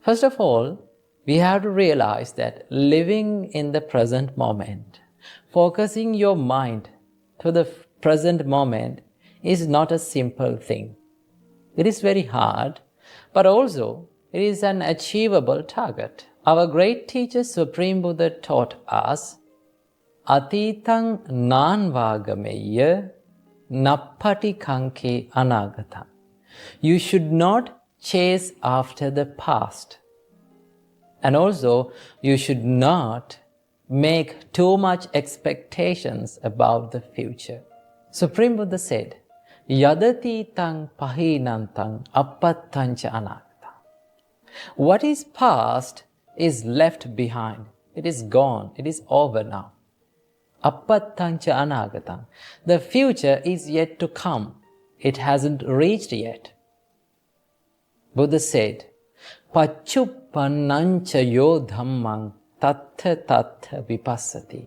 First of all, we have to realize that living in the present moment, focusing your mind to the present moment is not a simple thing. It is very hard, but also it is an achievable target. Our great teacher Supreme Buddha taught us, Atitang nanvagameya nappati kanke anagata. You should not chase after the past. And also, you should not make too much expectations about the future. Supreme Buddha said, Yadati tang pahinantang appattancha anagata. What is past is left behind. It is gone. It is over now. Appattancha anagata. The future is yet to come. It hasn't reached yet. Buddha said, Pachupannancha yo dhammang tattha tattha vipassati.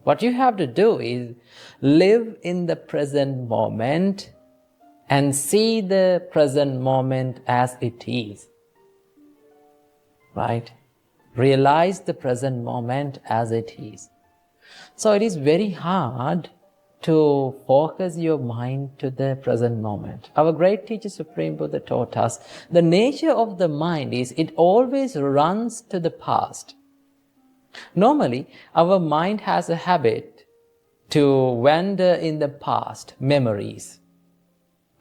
What you have to do is live in the present moment and see the present moment as it is. Right? Realize the present moment as it is. So it is very hard to focus your mind to the present moment. Our great teacher Supreme Buddha taught us the nature of the mind is it always runs to the past. Normally, our mind has a habit to wander in the past, memories.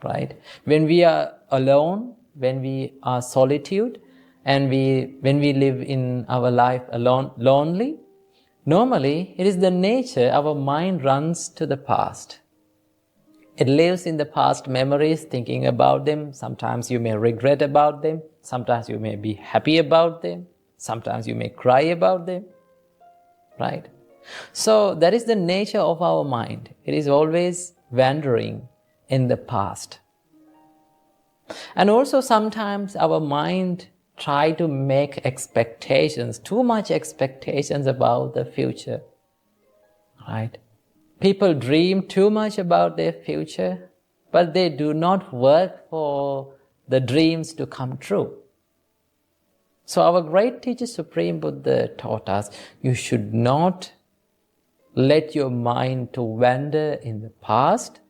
Right? When we are alone, when we are solitude, and when we live in our life alone, lonely, normally, it is the nature our mind runs to the past. It lives in the past memories, thinking about them. Sometimes you may regret about them. Sometimes you may be happy about them. Sometimes you may cry about them. Right? So that is the nature of our mind. It is always wandering in the past. And also sometimes our mind try to make expectations, too much expectations about the future. Right? People dream too much about their future, but they do not work for the dreams to come true. So our great teacher Supreme Buddha taught us, you should not let your mind to wander in the past,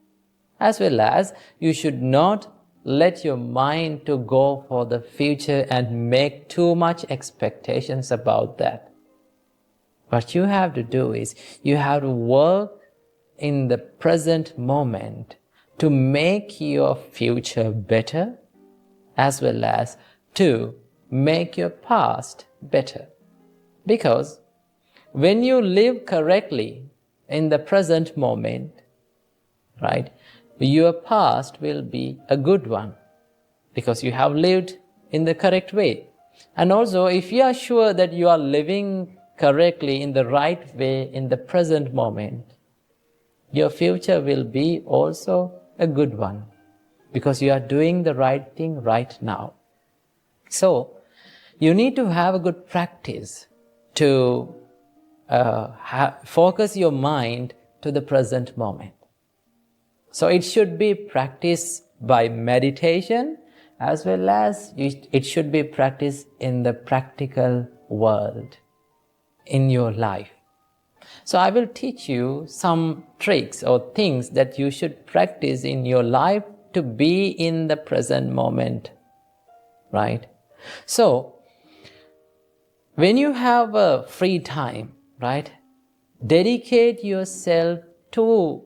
as well as you should not let your mind to go for the future and make too much expectations about that. What you have to do is, you have to work in the present moment to make your future better, as well as to make your past better. Because when you live correctly in the present moment, right, your past will be a good one because you have lived in the correct way. And also, if you are sure that you are living correctly in the right way in the present moment, your future will be also a good one because you are doing the right thing right now. So, you need to have a good practice to focus your mind to the present moment. So it should be practiced by meditation as well as it should be practiced in the practical world, in your life. So I will teach you some tricks or things that you should practice in your life to be in the present moment, right? So, when you have a free time, right, dedicate yourself to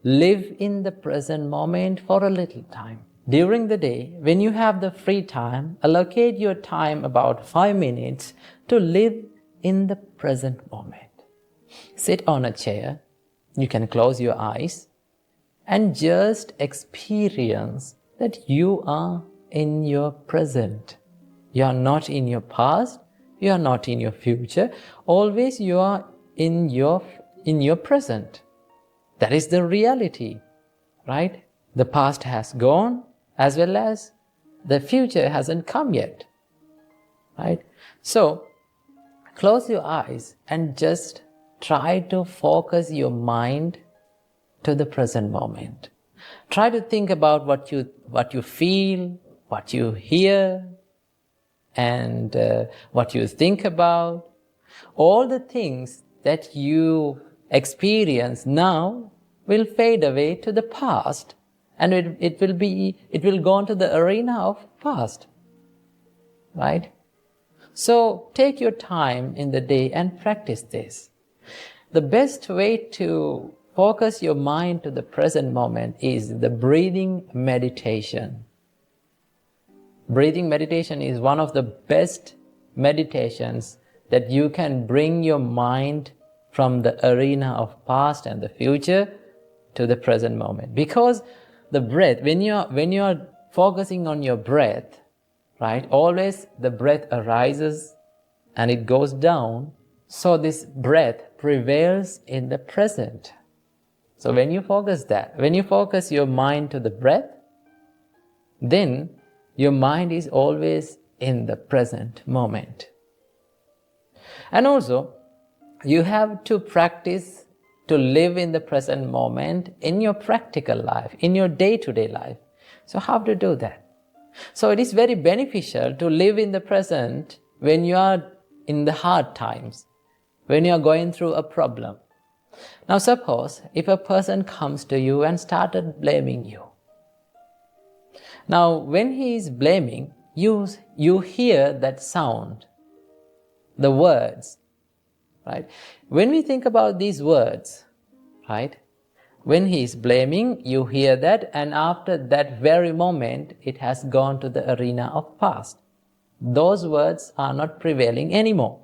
live in the present moment for a little time. During the day, when you have the free time, allocate your time about 5 minutes to live in the present moment. Sit on a chair, you can close your eyes, and just experience that you are in your present. You are not in your past, you are not in your future, always you are in your present. That is the reality, right? The past has gone as well as the future hasn't come yet, right? So, close your eyes and just try to focus your mind to the present moment. Try to think about what you feel, what you hear, and what you think about, all the things that you experience now will fade away to the past, and it will go into the arena of past, right? So take your time in the day and practice this. The best way to focus your mind to the present moment is the breathing meditation. Breathing meditation is one of the best meditations that you can bring your mind from the arena of past and the future to the present moment. Because the breath, when you're focusing on your breath, right, always the breath arises and it goes down. So this breath prevails in the present. So when you focus your mind to the breath, then your mind is always in the present moment. And also, you have to practice to live in the present moment in your practical life, in your day-to-day life. So how to do that? So it is very beneficial to live in the present when you are in the hard times, when you are going through a problem. Now suppose if a person comes to you and started blaming you. Now when he is blaming, you hear that sound, the words, right? When we think about these words, right? When he is blaming, you hear that, and after that very moment, it has gone to the arena of past. Those words are not prevailing anymore,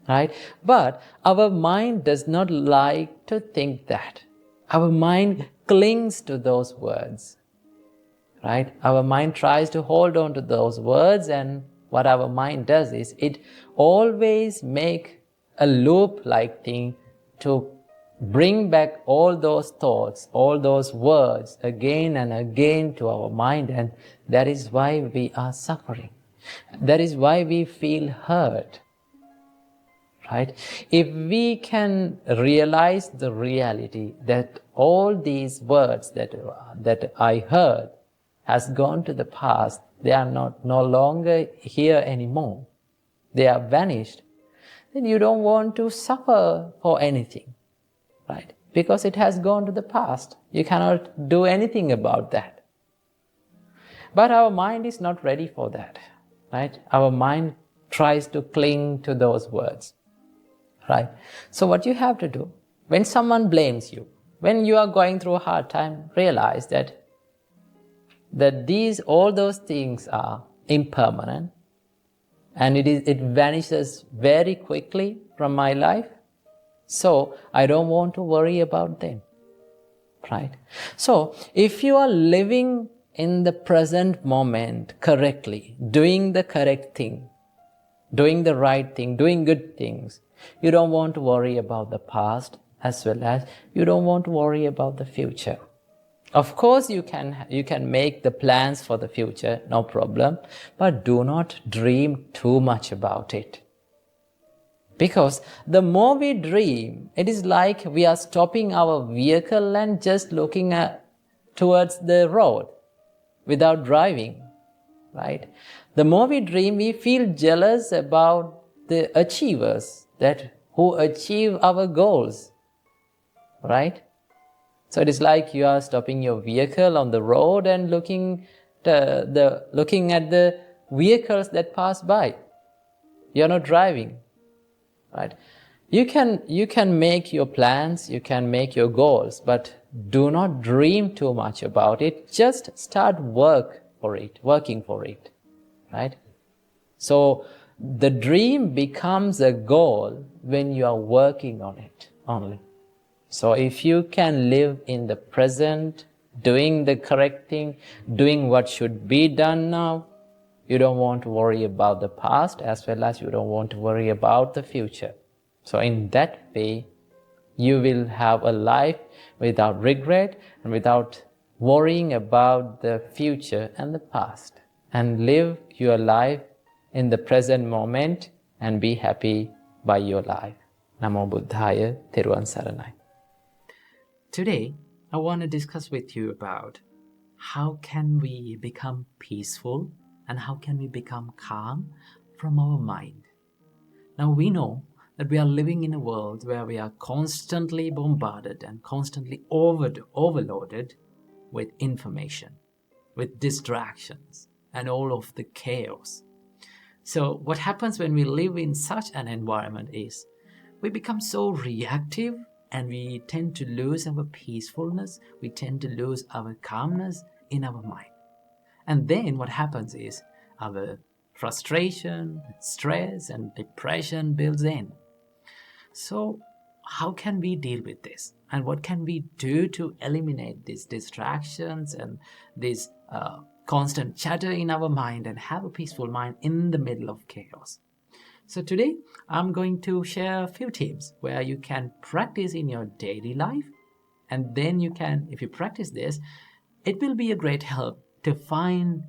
right? But our mind does not like to think that. Our mind clings to those words, right? Our mind tries to hold on to those words, and what our mind does is it always make a loop-like thing to bring back all those thoughts, all those words again and again to our mind, and that is why we are suffering. That is why we feel hurt, right? If we can realize the reality that all these words that I heard has gone to the past, they are no longer here anymore, they are vanished, then you don't want to suffer for anything, right? Because it has gone to the past. You cannot do anything about that. But our mind is not ready for that, right? Our mind tries to cling to those words, right? So what you have to do, when someone blames you, when you are going through a hard time, realize that all those things are impermanent, and it vanishes very quickly from my life. So I don't want to worry about them, right? So if you are living in the present moment correctly, doing the correct thing, doing the right thing, doing good things, you don't want to worry about the past, as well as you don't want to worry about the future. Of course, you can make the plans for the future, no problem, but do not dream too much about it. Because the more we dream, it is like we are stopping our vehicle and just looking towards the road without driving, right? The more we dream, we feel jealous about the achievers who achieve our goals, right? So it is like you are stopping your vehicle on the road and looking at the vehicles that pass by. You are not driving, right? You can make your plans, you can make your goals, but do not dream too much about it. Just start working for it, right? So the dream becomes a goal when you are working on it only. So if you can live in the present, doing the correct thing, doing what should be done now, you don't want to worry about the past, as well as you don't want to worry about the future. So in that way, you will have a life without regret and without worrying about the future and the past, and live your life in the present moment and be happy by your life. Namo Buddhaya, Theruvan Saranai. Today, I want to discuss with you about how can we become peaceful And how can we become calm? From our mind. Now we know that we are living in a world where we are constantly bombarded and constantly overloaded with information, with distractions, and all of the chaos. So what happens when we live in such an environment is we become so reactive, and we tend to lose our peacefulness, we tend to lose our calmness in our mind. And then what happens is our frustration, stress, and depression builds in. So how can we deal with this? And what can we do to eliminate these distractions and this constant chatter in our mind and have a peaceful mind in the middle of chaos? So today I'm going to share a few tips where you can practice in your daily life. And then you can, if you practice this, it will be a great help to find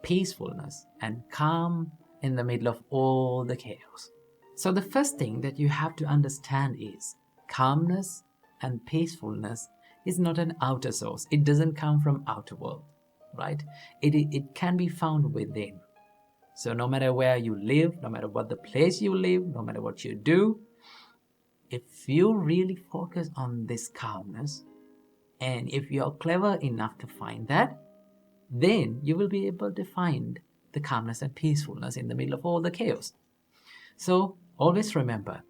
peacefulness and calm in the middle of all the chaos. So the first thing that you have to understand is calmness and peacefulness is not an outer source. It doesn't come from outer world, right? It can be found within. So no matter where you live, no matter what the place you live, no matter what you do, if you really focus on this calmness, and if you're clever enough to find that, then you will be able to find the calmness and peacefulness in the middle of all the chaos. So always remember,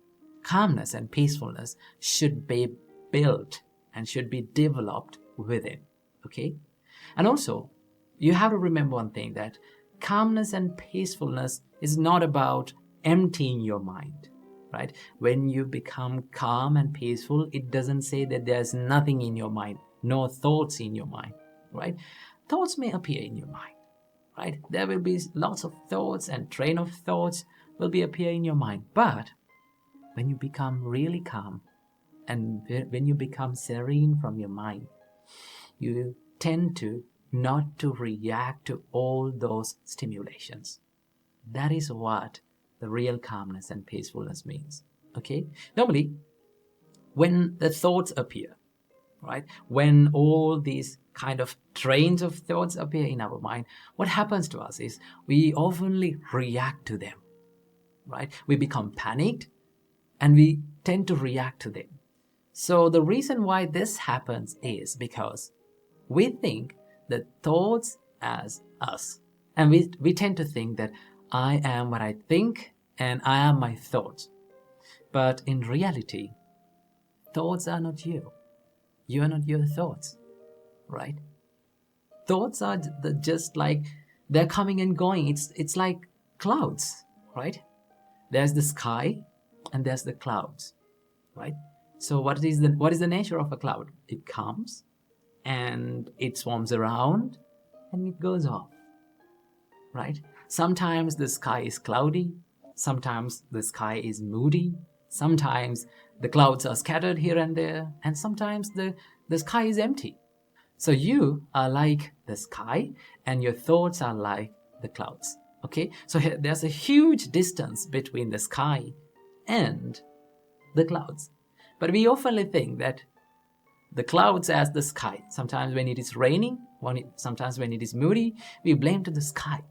calmness and peacefulness should be built and should be developed within, okay? And also, you have to remember one thing, that calmness and peacefulness is not about emptying your mind, right? When you become calm and peaceful, it doesn't say that there's nothing in your mind, no thoughts in your mind, right? Thoughts may appear in your mind, right? There will be lots of thoughts, and train of thoughts will be appear in your mind. But when you become really calm and when you become serene from your mind, you tend to not to react to all those stimulations. That is what the real calmness and peacefulness means, okay? Normally, when the thoughts appear, right, when all these kind of trains of thoughts appear in our mind, what happens to us is we oftenly react to them, right? We become panicked and we tend to react to them. So the reason why this happens is because we think that thoughts as us, and we tend to think that I am what I think and I am my thoughts. But in reality, thoughts are not you. You are not your thoughts, right? Thoughts are just like, they're coming and going. It's like clouds, right? There's the sky and there's the clouds, right? So what is the nature of a cloud? It comes and it swarms around and it goes off, right? Sometimes the sky is cloudy, sometimes the sky is moody, sometimes the clouds are scattered here and there, and sometimes the sky is empty. So you are like the sky and your thoughts are like the clouds, okay? So there's a huge distance between the sky and the clouds. But we often think that the clouds as the sky. Sometimes when it is raining, sometimes when it is moody, we blame to the sky,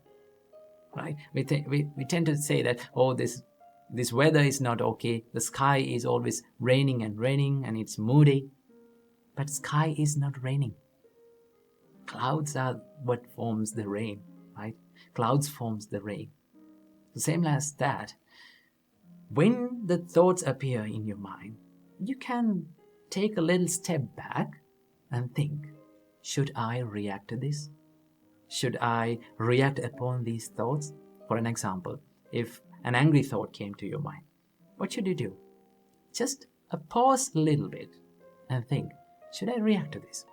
right? We tend to say that, oh, this weather is not okay. The sky is always raining and it's moody. But sky is not raining. Clouds are what forms the rain, right? Clouds forms the rain. The same as that, when the thoughts appear in your mind, you can take a little step back and think, should I react to this? Should I react upon these thoughts? For an example, if an angry thought came to your mind, what should you do? Just pause a little bit and think, should I react to this?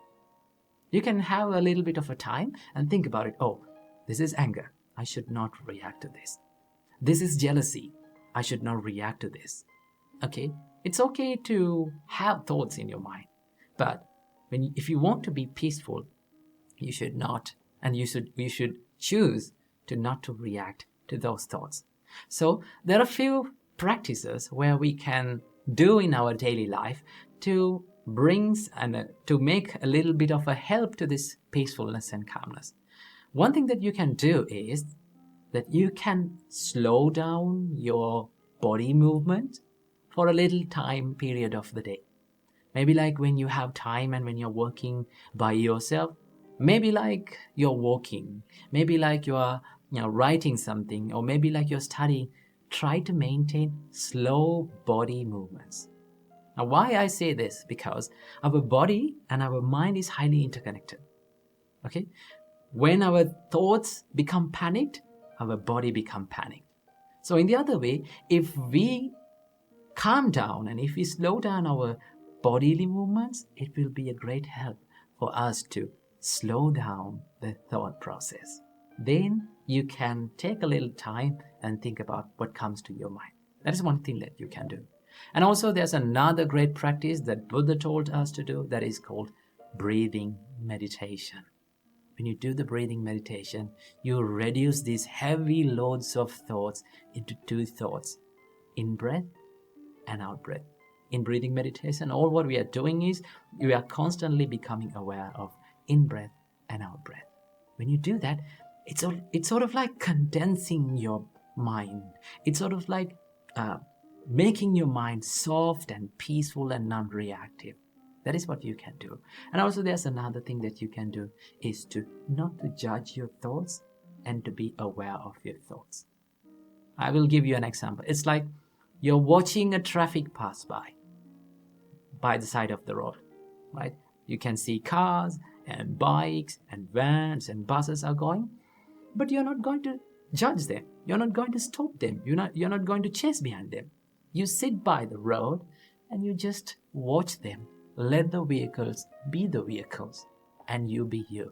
You can have a little bit of a time and think about it. Oh, this is anger. I should not react to this. This is jealousy. I should not react to this. Okay? It's okay to have thoughts in your mind. But if you want to be peaceful, you should not, and you should choose to not to react to those thoughts. So there are a few practices where we can do in our daily life to bring and to make a little bit of a help to this peacefulness and calmness. One thing that you can do is that you can slow down your body movement for a little time period of the day. Maybe like when you have time and when you're working by yourself, maybe like you're walking, maybe like you're writing something, or maybe like you're studying. Try to maintain slow body movements. Now, why I say this? Because our body and our mind is highly interconnected. Okay? When our thoughts become panicked, our body become panicked. So in the other way, if we calm down and if we slow down our bodily movements, it will be a great help for us to slow down the thought process. Then you can take a little time and think about what comes to your mind. That is one thing that you can do. And also there's another great practice that Buddha told us to do, that is called breathing meditation. When you do the breathing meditation, you reduce these heavy loads of thoughts into two thoughts: in breath and out breath. In breathing meditation, all what we are doing is we are constantly becoming aware of in breath and out breath. When you do that, it's sort of like condensing your mind. It's sort of like making your mind soft and peaceful and non-reactive. That is what you can do. And also there's another thing that you can do, is to not to judge your thoughts and to be aware of your thoughts. I will give you an example. It's like you're watching a traffic pass by the side of the road, right? You can see cars and bikes and vans and buses are going, but you're not going to judge them. You're not going to stop them. You're not going to chase behind them. You sit by the road and you just watch them. Let the vehicles be the vehicles and you be you.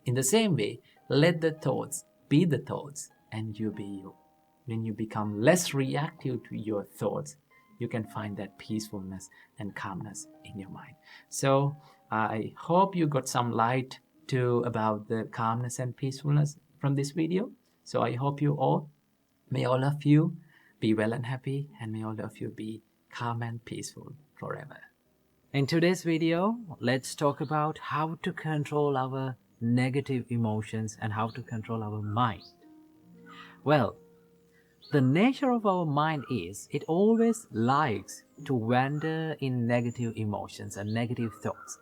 In the same way, let the thoughts be the thoughts and you be you. When you become less reactive to your thoughts, you can find that peacefulness and calmness in your mind. So I hope you got some light about the calmness and peacefulness from this video. So I hope may all of you be well and happy, and may all of you be calm and peaceful forever. In today's video, let's talk about how to control our negative emotions and how to control our mind. Well, the nature of our mind is it always likes to wander in negative emotions and negative thoughts.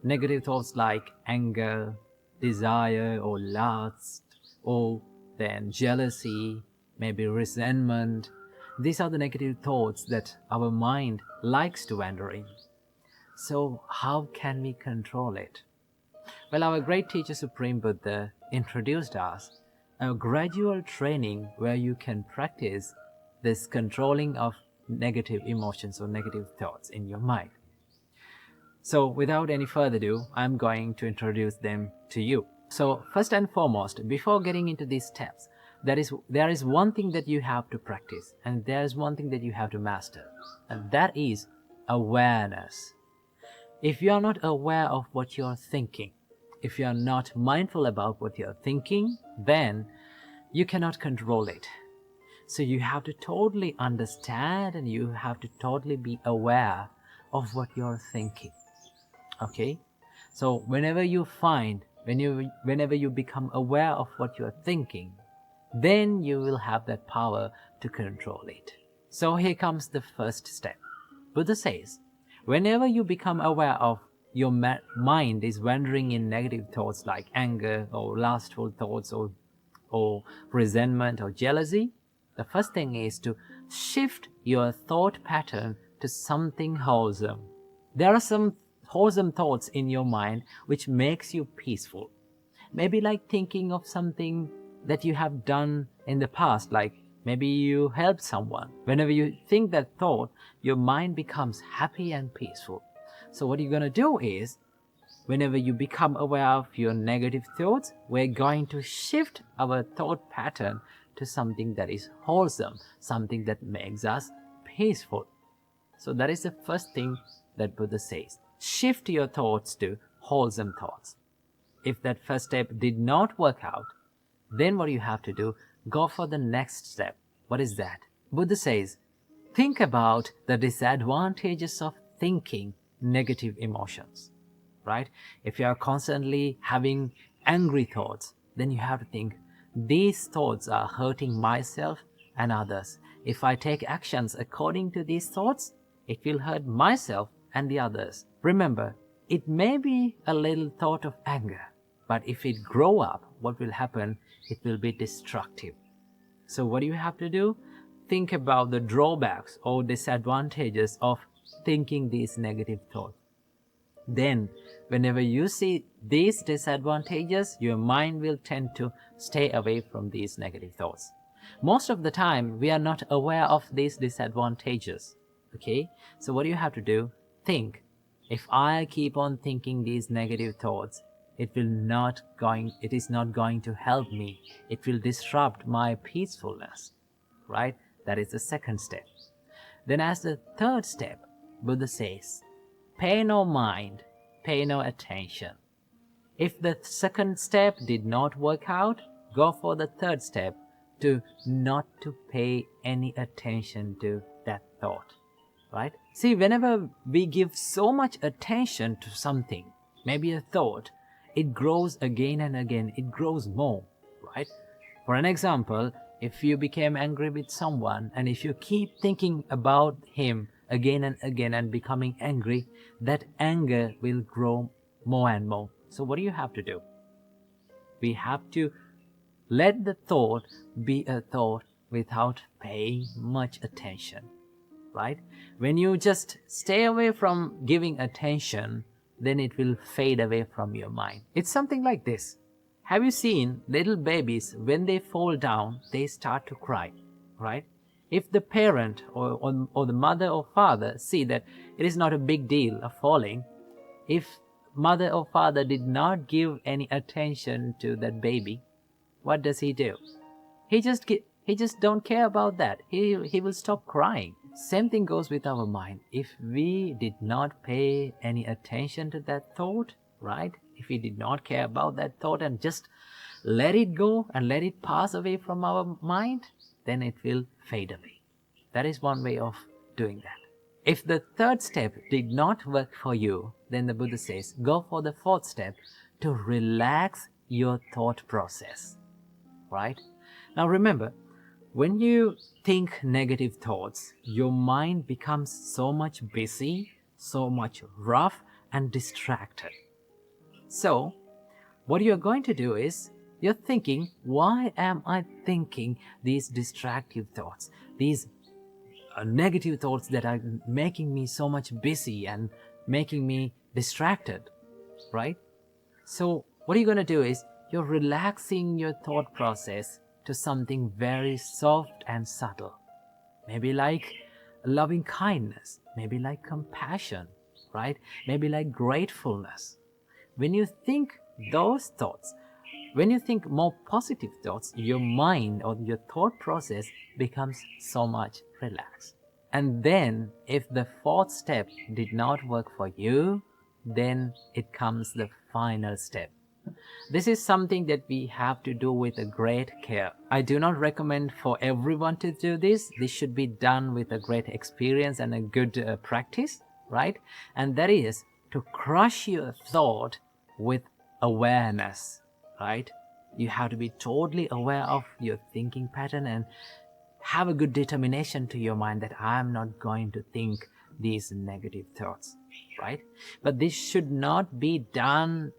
Negative thoughts like anger, desire, or lust, or then jealousy, maybe resentment. These are the negative thoughts that our mind likes to wander in. So how can we control it? Well, our great teacher Supreme Buddha introduced us a gradual training where you can practice this controlling of negative emotions or negative thoughts in your mind. So without any further ado, I'm going to introduce them to you. So first and foremost, before getting into these steps, there is one thing that you have to practice, and there is one thing that you have to master, and that is awareness. If you are not aware of what you're thinking, if you are not mindful about what you're thinking, then you cannot control it. So you have to totally understand and you have to totally be aware of what you're thinking. Okay? So whenever you become aware of what you're thinking, then you will have that power to control it. So here comes the first step. Buddha says, whenever you become aware of your mind is wandering in negative thoughts like anger or lustful thoughts or resentment or jealousy, the first thing is to shift your thought pattern to something wholesome. There are some wholesome thoughts in your mind which makes you peaceful. Maybe like thinking of something that you have done in the past, like maybe you helped someone. Whenever you think that thought, your mind becomes happy and peaceful. So what you're going to do is, whenever you become aware of your negative thoughts, we're going to shift our thought pattern to something that is wholesome, something that makes us peaceful. So that is the first thing that Buddha says. Shift your thoughts to wholesome thoughts. If that first step did not work out, then what you have to do, go for the next step. What is that? Buddha says, think about the disadvantages of thinking negative emotions, right? If you are constantly having angry thoughts, then you have to think, these thoughts are hurting myself and others. If I take actions according to these thoughts, it will hurt myself and the others. Remember, it may be a little thought of anger, but if it grow up, what will happen? It will be destructive. So what do you have to do? Think about the drawbacks or disadvantages of thinking these negative thoughts. Then, whenever you see these disadvantages, your mind will tend to stay away from these negative thoughts. Most of the time, we are not aware of these disadvantages. Okay? So what do you have to do? Think. If I keep on thinking these negative thoughts, it is not going to help me. It will disrupt my peacefulness. Right? That is the second step. Then as the third step, Buddha says, pay no mind, pay no attention. If the second step did not work out, go for the third step, to not to pay any attention to that thought. Right? See, whenever we give so much attention to something, maybe a thought, it grows again and again, it grows more, right? For an example, if you became angry with someone and if you keep thinking about him again and again and becoming angry, that anger will grow more and more. So what do you have to do? We have to let the thought be a thought without paying much attention, right? When you just stay away from giving attention, then it will fade away from your mind. It's something like this. Have you seen little babies, when they fall down, they start to cry, right? If the parent or the mother or father see that it is not a big deal of falling, if mother or father did not give any attention to that baby, what does he do? He just don't care about that. He will stop crying. Same thing goes with our mind. If we did not pay any attention to that thought, right? If we did not care about that thought and just let it go and let it pass away from our mind, then it will fade away. That is one way of doing that. If the third step did not work for you, then the Buddha says, go for the fourth step, to relax your thought process, right? Now remember, when you think negative thoughts, your mind becomes so much busy, so much rough and distracted. So, what you're going to do is, you're thinking, why am I thinking these distractive thoughts? These negative thoughts that are making me so much busy and making me distracted, right? So, what you're going to do is, you're relaxing your thought process to something very soft and subtle. Maybe like loving kindness, maybe like compassion, right? Maybe like gratefulness. When you think those thoughts, when you think more positive thoughts, your mind or your thought process becomes so much relaxed. And then, if the fourth step did not work for you, then it comes the final step. This is something that we have to do with a great care. I do not recommend for everyone to do this. This should be done with a great experience and a good practice, right? And that is to crush your thought with awareness, right? You have to be totally aware of your thinking pattern and have a good determination to your mind that I am not going to think these negative thoughts, right? But this should not be done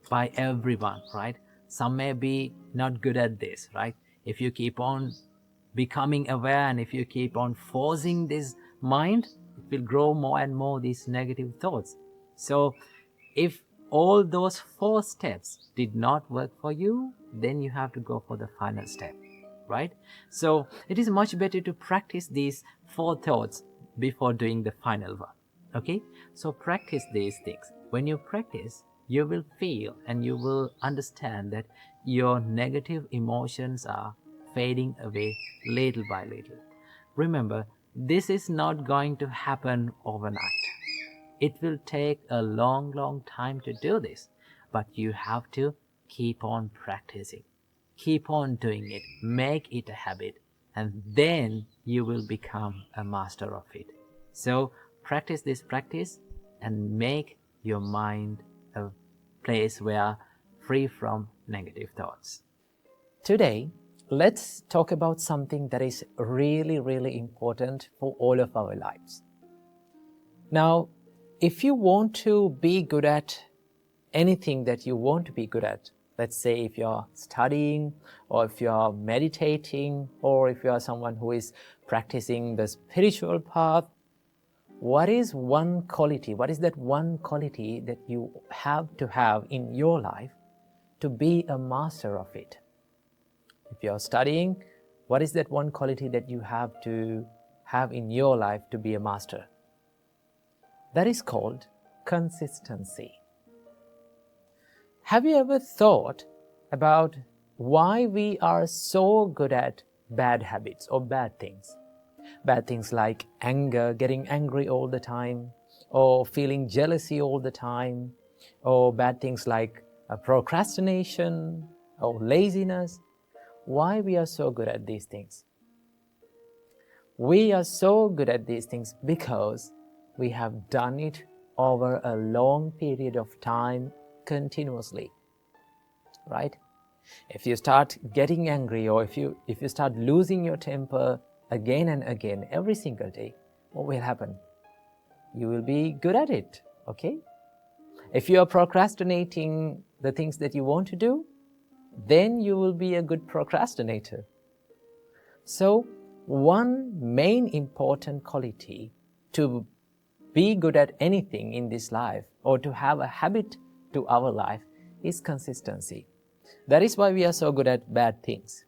by everyone, right? Some may be not good at this, right? If you keep on becoming aware and if you keep on forcing this mind, it will grow more and more these negative thoughts. So if all those 4 steps did not work for you, then you have to go for the final step, right? So it is much better to practice these 4 thoughts before doing the final one, okay? So practice these things. When you practice, you will feel and you will understand that your negative emotions are fading away little by little. Remember, this is not going to happen overnight. It will take a long time to do this, but you have to keep on practicing. Keep on doing it. Make it a habit, and then you will become a master of it. So practice this practice and make your mind a place where free from negative thoughts. Today, let's talk about something that is really, really important for all of our lives. Now, if you want to be good at anything that you want to be good at, let's say if you're studying, or if you're meditating, or if you are someone who is practicing the spiritual path, what is that one quality that you have to have in your life to be a master of it? If you're studying, what is that one quality that you have to have in your life to be a master? That is called consistency. Have you ever thought about why we are so good at bad habits or bad things? Bad things like anger, getting angry all the time, or feeling jealousy all the time, or bad things like procrastination or laziness. Why we are so good at these things? We are so good at these things because we have done it over a long period of time continuously, right? If you start getting angry, or if you start losing your temper again and again every single day, what will happen? You will be good at it, okay? If you are procrastinating the things that you want to do, then you will be a good procrastinator. So, one main important quality to be good at anything in this life, or to have a habit to our life, is consistency. That is why we are so good at bad things.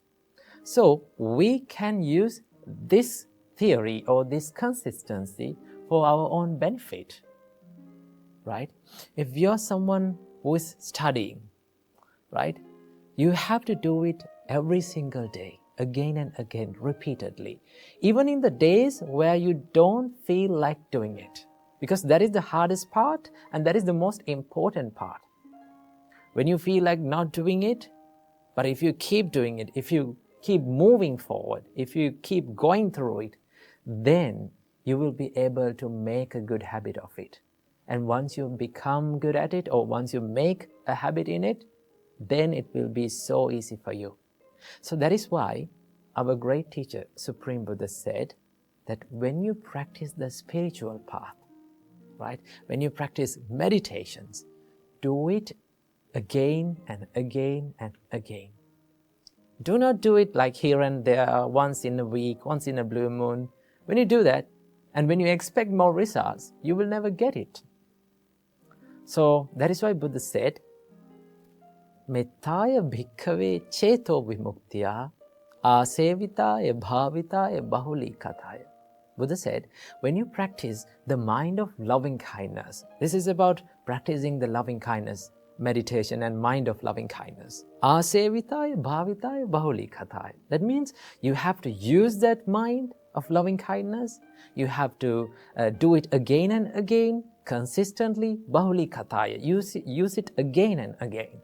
So we can use this theory or this consistency for our own benefit, right? If you're someone who is studying, right, you have to do it every single day, again and again, repeatedly, even in the days where you don't feel like doing it, because that is the hardest part and that is the most important part. When you feel like not doing it, but if you keep doing it, if you keep moving forward, if you keep going through it, then you will be able to make a good habit of it. And once you become good at it, or once you make a habit in it, then it will be so easy for you. So that is why our great teacher, Supreme Buddha, said that when you practice the spiritual path, right, when you practice meditations, do it again and again and again. Do not do it like here and there, once in a week, once in a blue moon. When you do that, and when you expect more results, you will never get it. So that is why Buddha said, Mettaya bhikkhave cheto vimuktya asevitaya bhavitaya bahuli kathaya. Buddha said, when you practice the mind of loving kindness, this is about practicing the loving kindness, meditation and mind of loving kindness. Asevitaya bhavitaya bahuli kathaya. That means you have to use that mind of loving kindness. You have to do it again and again, consistently, bahuli kathaya. Use it again and again.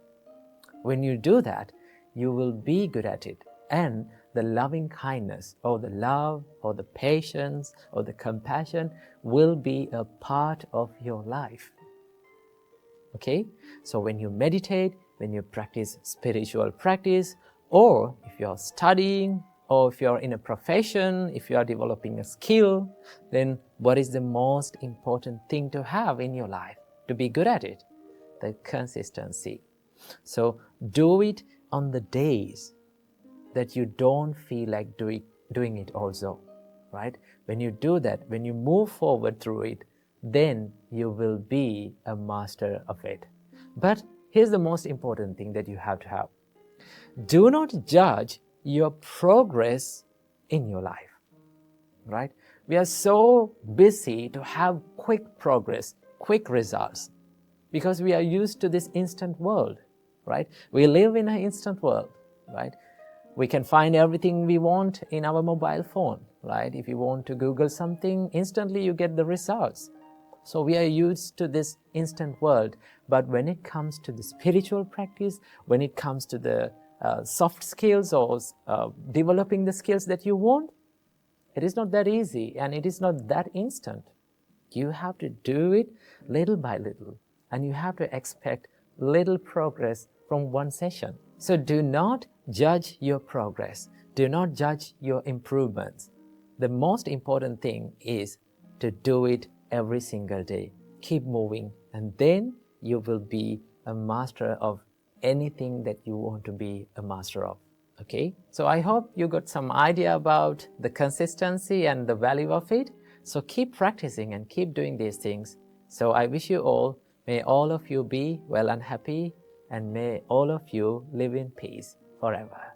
When you do that, you will be good at it. And the loving kindness, or the love, or the patience, or the compassion will be a part of your life. Okay? So when you meditate, when you practice spiritual practice, or if you're studying, or if you're in a profession, if you are developing a skill, then what is the most important thing to have in your life to be good at it? The consistency. So do it on the days that you don't feel like doing it also, right? When you do that, when you move forward through it, then you will be a master of it. But here's the most important thing that you have to have. Do not judge your progress in your life, right? We are so busy to have quick progress, quick results, because we are used to this instant world, right? We live in an instant world, right? We can find everything we want in our mobile phone, right? If you want to Google something, instantly you get the results. So we are used to this instant world. But when it comes to the spiritual practice, when it comes to the soft skills or developing the skills that you want, it is not that easy and it is not that instant. You have to do it little by little, and you have to expect little progress from one session. So do not judge your progress. Do not judge your improvements. The most important thing is to do it every single day. Keep moving, and then you will be a master of anything that you want to be a master of. Okay? So I hope you got some idea about the consistency and the value of it. So keep practicing and keep doing these things. So I wish you all, may all of you be well and happy, and may all of you live in peace forever.